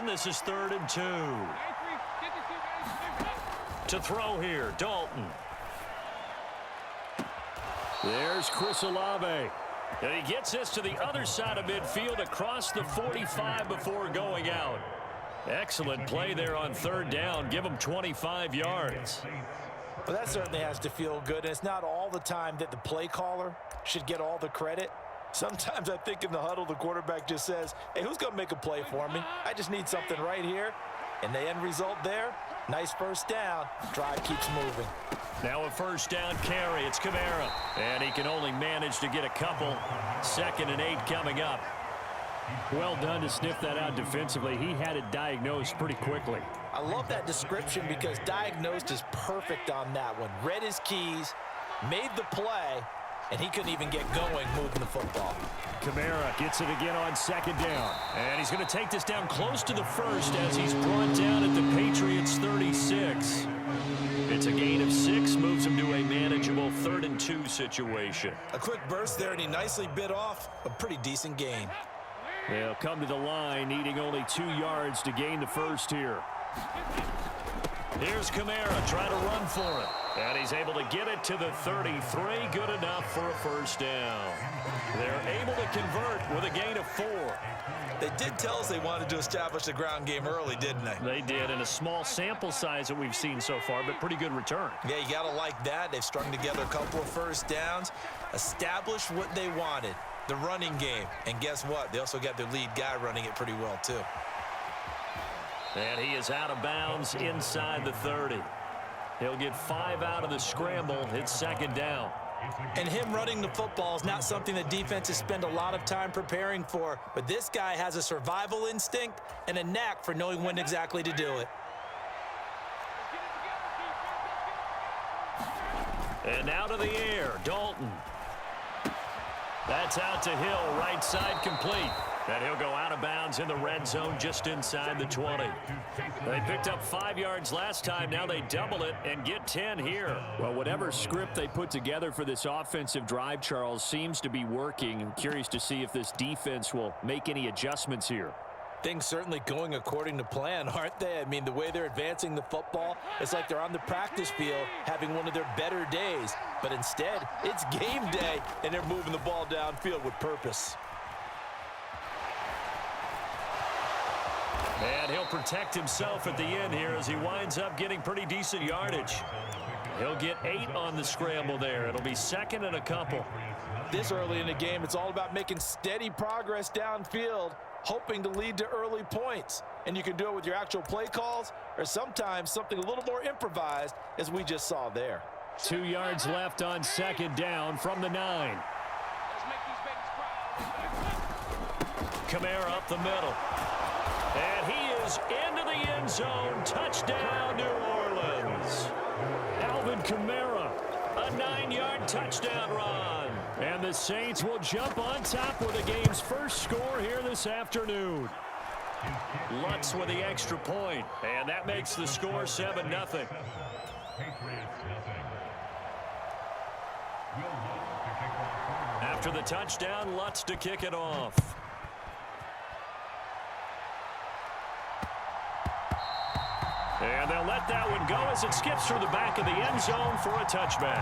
motion. This is 3rd and 2. To throw here, Dalton. There's Chris Olave. And he gets this to the other side of midfield across the 45 before going out. Excellent play there on 3rd down. Give him 25 yards. Well, that certainly has to feel good. And it's not all the time that the play caller should get all the credit. Sometimes I think in the huddle, the quarterback just says, hey, who's going to make a play for me? I just need something right here. And the end result there, nice 1st down. Drive keeps moving. Now a 1st down carry. It's Kamara. And he can only manage to get a couple. 2nd and 8 coming up. Well done to sniff that out defensively. He had it diagnosed pretty quickly. I love that description because diagnosed is perfect on that one. Read his keys, made the play, and he couldn't even get going moving the football. Kamara gets it again on 2nd down. And he's going to take this down close to the 1st as he's brought down at the Patriots 36. It's a gain of 6, moves him to a manageable 3rd and 2 situation. A quick burst there, and he nicely bit off a pretty decent gain. They'll come to the line, needing only 2 yards to gain the 1st here. Here's Kamara trying to run for it. And he's able to get it to the 33. Good enough for a 1st down. They're able to convert with a gain of 4. They did tell us they wanted to establish the ground game early, didn't they? They did, in a small sample size that we've seen so far, but pretty good return. Yeah, you got to like that. They've strung together a couple of 1st downs, established what they wanted, the running game. And guess what? They also got their lead guy running it pretty well, too. And he is out of bounds inside the 30. He'll get 5 out of the scramble. It's 2nd down. And him running the football is not something that defenses spend a lot of time preparing for. But this guy has a survival instinct and a knack for knowing when exactly to do it. And out of the air, Dalton. That's out to Hill, right side complete. And he'll go out of bounds in the red zone just inside the 20. They picked up 5 yards last time. Now they double it and get 10 here. Well, whatever script they put together for this offensive drive, Charles, seems to be working. I'm curious to see if this defense will make any adjustments here. Things certainly going according to plan, aren't they? I mean, the way they're advancing the football, it's like they're on the practice field having one of their better days. But instead, it's game day, and they're moving the ball downfield with purpose. And he'll protect himself at the end here as he winds up getting pretty decent yardage. He'll get 8 on the scramble there. It'll be 2nd and a couple. This early in the game, it's all about making steady progress downfield, hoping to lead to early points. And you can do it with your actual play calls or sometimes something a little more improvised, as we just saw there. 2 yards left on 2nd down from the 9. Kamara up the middle. And he is into the end zone. Touchdown, New Orleans. Alvin Kamara, a 9-yard touchdown run. And the Saints will jump on top with the game's first score here this afternoon. Lutz with the extra point, and that makes the score 7-0. After the touchdown, Lutz to kick it off. And they'll let that one go as it skips through the back of the end zone for a touchback.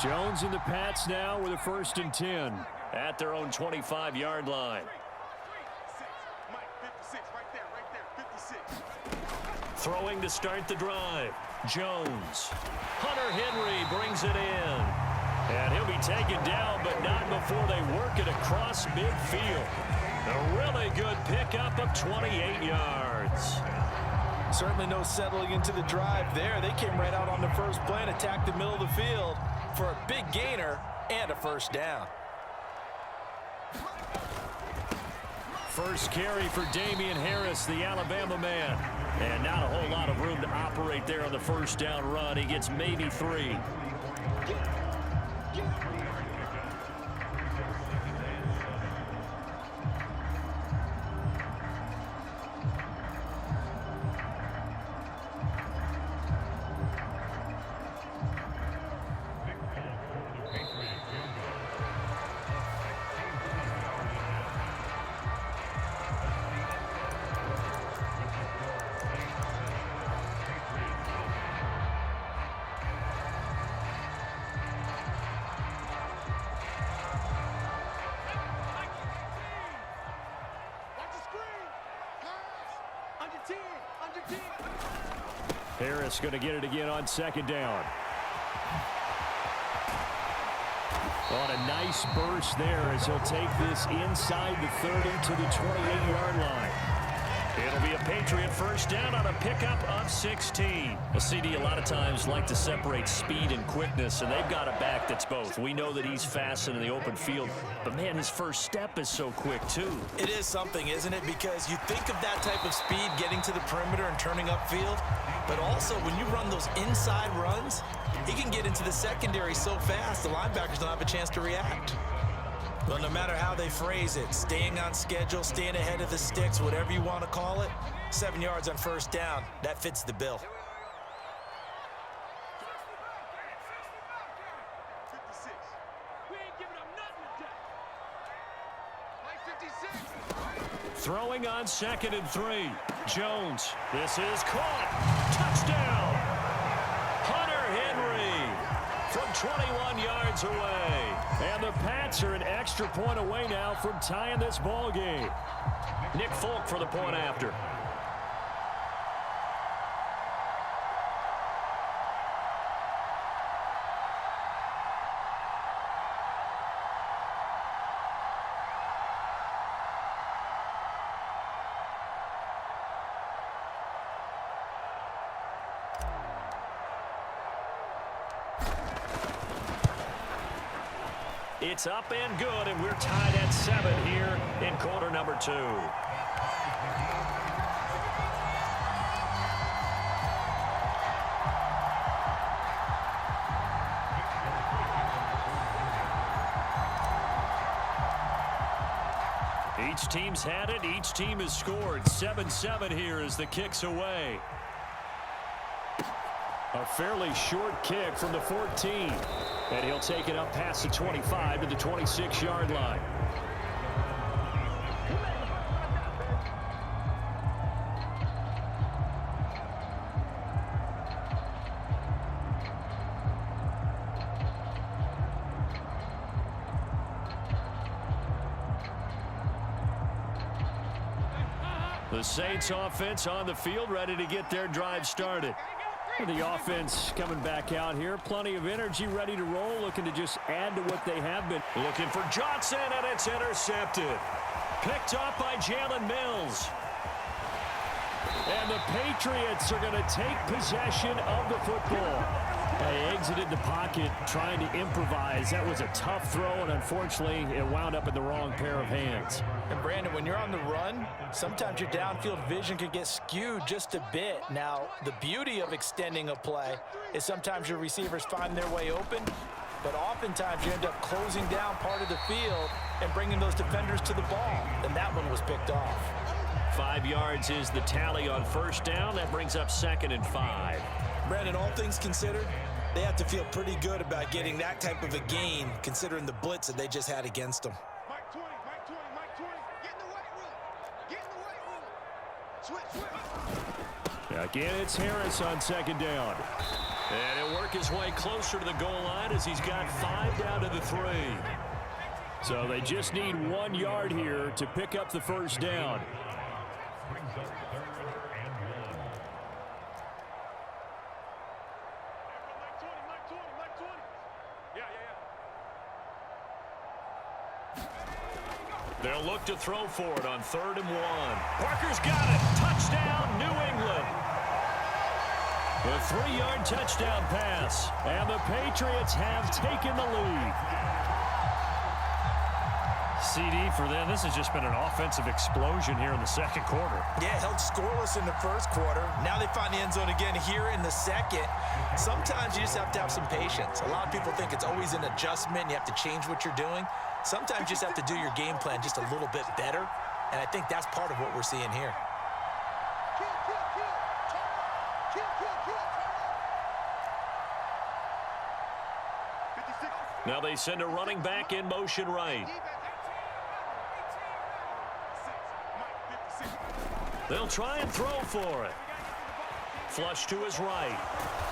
Jones and the Pats now with a 1st and 10 at their own 25-yard line. Throwing to start the drive. Jones. Hunter Henry brings it in. And he'll be taken down, but not before they work it across midfield. A really good pickup of 28 yards. Certainly no settling into the drive there. They came right out on the first play and attacked the middle of the field for a big gainer and a 1st down. First carry for Damian Harris, the Alabama man. And not a whole lot of room to operate there on the 1st down run. He gets maybe 3. Harris going to get it again on second down. On a nice burst there as he'll take this inside the 30 to the 28-yard line. It'll be a Patriot first down on a pickup of 16. A CD a lot of times like to separate speed and quickness, and they've got a back that's both. We know that he's fast in the open field, but, man, his first step is so quick, too. It is something, isn't it? Because you think of that type of speed getting to the perimeter and turning upfield, but also when you run those inside runs, he can get into the secondary so fast the linebackers don't have a chance to react. Well, no matter how they phrase it, staying on schedule, staying ahead of the sticks, whatever you want to call it, 7 yards on first down, that fits the bill. Throwing on 2nd and 3. Jones. This is caught. Touchdown. Hunter Henry from 21 yards away. And the Pats are an extra point away now from tying this ball game. Nick Folk for the point after. It's up and good, and we're tied at 7 here in quarter number 2. Each team's had it. Each team has scored. 7-7 here as the kick's away. A fairly short kick from the 14. And he'll take it up past the 25 to the 26-yard line. The Saints offense on the field, ready to get their drive started. The offense coming back out here. Plenty of energy, ready to roll, looking to just add to what they have been. Looking for Johnson, and it's intercepted. Picked off by Jalen Mills. And the Patriots are going to take possession of the football. They exited the pocket trying to improvise. That was a tough throw, and unfortunately, it wound up in the wrong pair of hands. And, Brandon, when you're on the run, sometimes your downfield vision can get skewed just a bit. Now, the beauty of extending a play is sometimes your receivers find their way open, but oftentimes you end up closing down part of the field and bringing those defenders to the ball, and that one was picked off. 5 yards is the tally on first down. That brings up 2nd and 5. Brandon, all things considered, they have to feel pretty good about getting that type of a gain, considering the blitz that they just had against them. Mike 20, Mike 20, Mike 20. Get in the weight room. Get in the weight room. Switch. Again, it's Harris on 2nd down. And he'll work his way closer to the goal line as he's got 5 down to the 3. So they just need 1 yard here to pick up the first down. They'll look to throw for it on 3rd and 1. Parker's got it. Touchdown, New England. A 3-yard touchdown pass. And the Patriots have taken the lead. CD for them. This has just been an offensive explosion here in the second quarter. Yeah, held scoreless in the first quarter. Now they find the end zone again here in the second. Sometimes you just have to have some patience. A lot of people think it's always an adjustment. You have to change what you're doing. Sometimes you just have to do your game plan just a little bit better, and I think that's part of what we're seeing here. Now they send a running back in motion right. They'll try and throw for it. Flush to his right.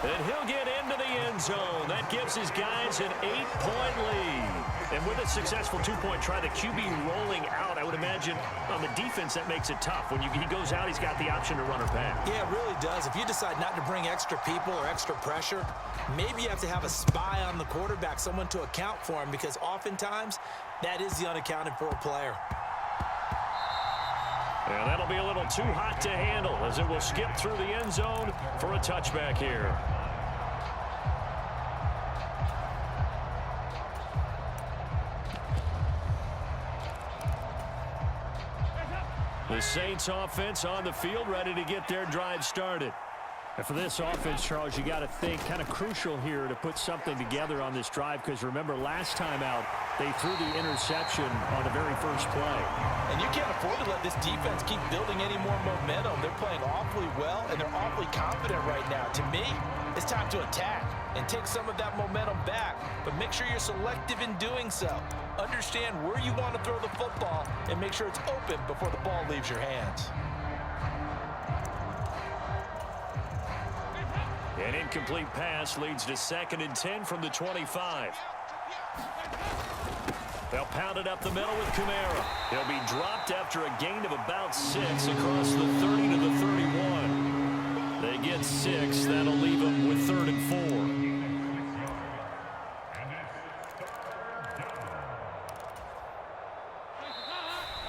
And he'll get into the end zone. That gives his guys an 8-point lead. And with a successful 2-point try, the QB rolling out, I would imagine on the defense that makes it tough. When he goes out, he's got the option to run or pass. Yeah, it really does. If you decide not to bring extra people or extra pressure, maybe you have to have a spy on the quarterback, someone to account for him, because oftentimes that is the unaccounted for player. And that'll be a little too hot to handle as it will skip through the end zone for a touchback here. The Saints offense on the field, ready to get their drive started. And for this offense, Charles, you got to think kind of crucial here to put something together on this drive, because remember last time out they threw the interception on the very first play. And you can't afford to let this defense keep building any more momentum. They're playing awfully well, and they're awfully confident right now. To me, it's time to attack and take some of that momentum back, but make sure you're selective in doing so. Understand where you want to throw the football and make sure it's open before the ball leaves your hands. An incomplete pass leads to 2nd and 10 from the 25. They'll pound it up the middle with Kamara. He'll be dropped after a gain of about 6 across the 30 to the 31. They get 6. That'll leave them with 3rd and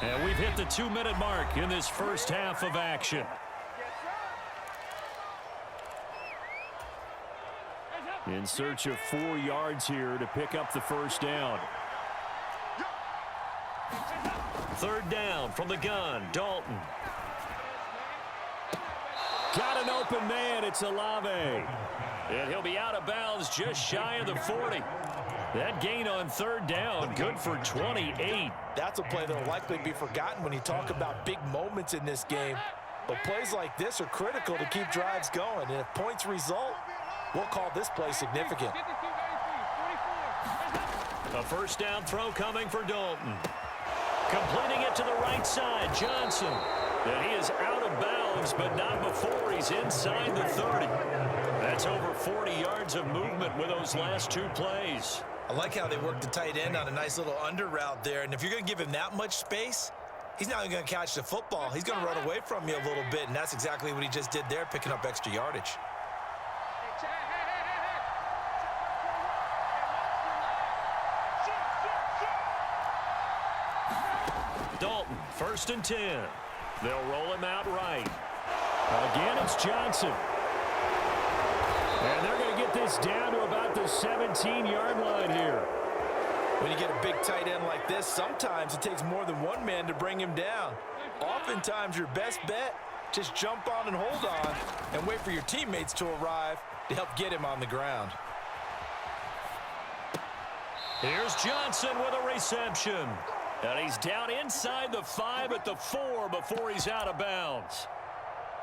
4. And we've hit the 2-minute mark in this first half of action. In search of 4 yards here to pick up the first down. 3rd down from the gun, Dalton. Got an open man, it's Olave. And he'll be out of bounds just shy of the 40. That gain on 3rd down, good for 28. That's a play that will likely be forgotten when you talk about big moments in this game. But plays like this are critical to keep drives going. And if points result, we'll call this play significant. A first down throw coming for Dalton. Completing it to the right side, Johnson. And he is out of bounds, but not before he's inside the 30. That's over 40 yards of movement with those last 2 plays. I like how they worked the tight end on a nice little under route there. And if you're going to give him that much space, he's not even going to catch the football. He's going to run away from you a little bit, and that's exactly what he just did there, picking up extra yardage. Dalton, 1st and 10. They'll roll him out right. Again, it's Johnson. And they're going to get this down to about the 17-yard line here. When you get a big tight end like this, sometimes it takes more than one man to bring him down. Oftentimes, your best bet, just jump on and hold on and wait for your teammates to arrive to help get him on the ground. Here's Johnson with a reception. And he's down inside the 5 at the 4 before he's out of bounds.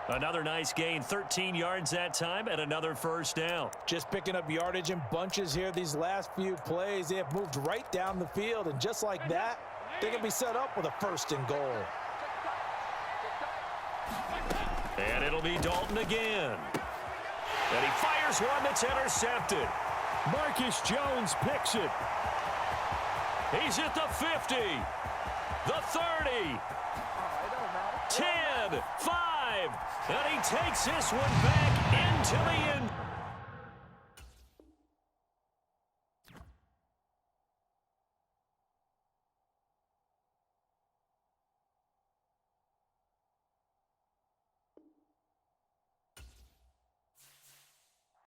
Another nice gain, 13 yards that time, and another first down. Just picking up yardage in bunches here these last few plays. They have moved right down the field, and just like that, they can be set up with a 1st and goal. And it'll be Dalton again. And he fires one that's intercepted. Marcus Jones picks it. He's at the 50, the 30, 10, 5, and he takes this one back into the end.